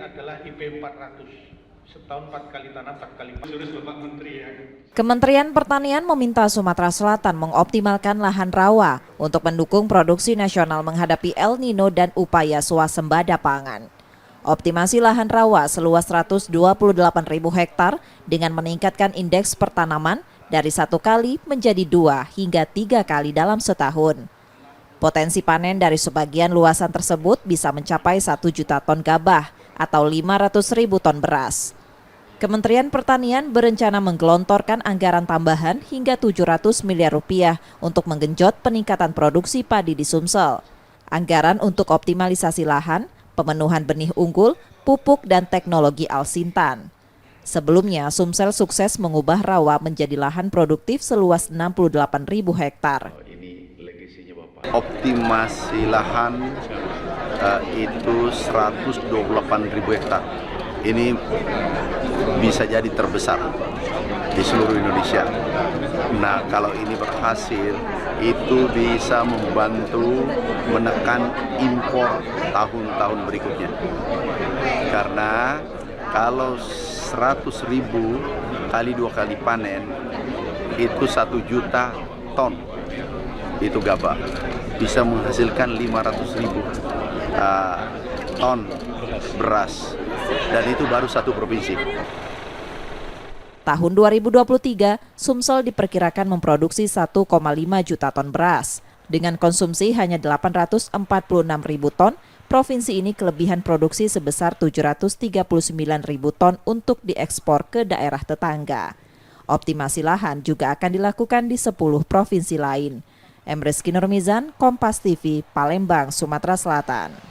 adalah IP 400. Setahun 4 kali tanam, 4 kali panen. Bapak Menteri ya. Kementerian Pertanian meminta Sumatera Selatan mengoptimalkan lahan rawa untuk mendukung produksi nasional menghadapi El Nino dan upaya swasembada pangan. Optimasi lahan rawa seluas 128.000 hektar dengan meningkatkan indeks pertanaman dari 1 kali menjadi 2 hingga 3 kali dalam setahun. Potensi panen dari sebagian luasan tersebut bisa mencapai 1 juta ton gabah atau 500.000 ton beras. Kementerian Pertanian berencana menggelontorkan anggaran tambahan hingga 700 miliar rupiah untuk menggenjot peningkatan produksi padi di Sumsel. Anggaran untuk optimalisasi lahan, pemenuhan benih unggul, pupuk dan teknologi Alsintan. Sebelumnya, Sumsel sukses mengubah rawa menjadi lahan produktif seluas 68.000 hektar. Optimasi lahan itu 128.000 hektar. Ini bisa jadi terbesar di seluruh Indonesia. Nah, kalau ini berhasil, itu bisa membantu menekan impor tahun-tahun berikutnya. Karena kalau 100.000 kali 2 kali panen, itu 1 juta ton. Itu gabah. Bisa menghasilkan 500.000 ton beras. Dan itu baru satu provinsi. Tahun 2023, Sumsel diperkirakan memproduksi 1,5 juta ton beras. Dengan konsumsi hanya 846.000 ton, provinsi ini kelebihan produksi sebesar 739.000 ton untuk diekspor ke daerah tetangga. Optimasi lahan juga akan dilakukan di 10 provinsi lain. Emreski Nurmizan, Kompas TV, Palembang, Sumatera Selatan.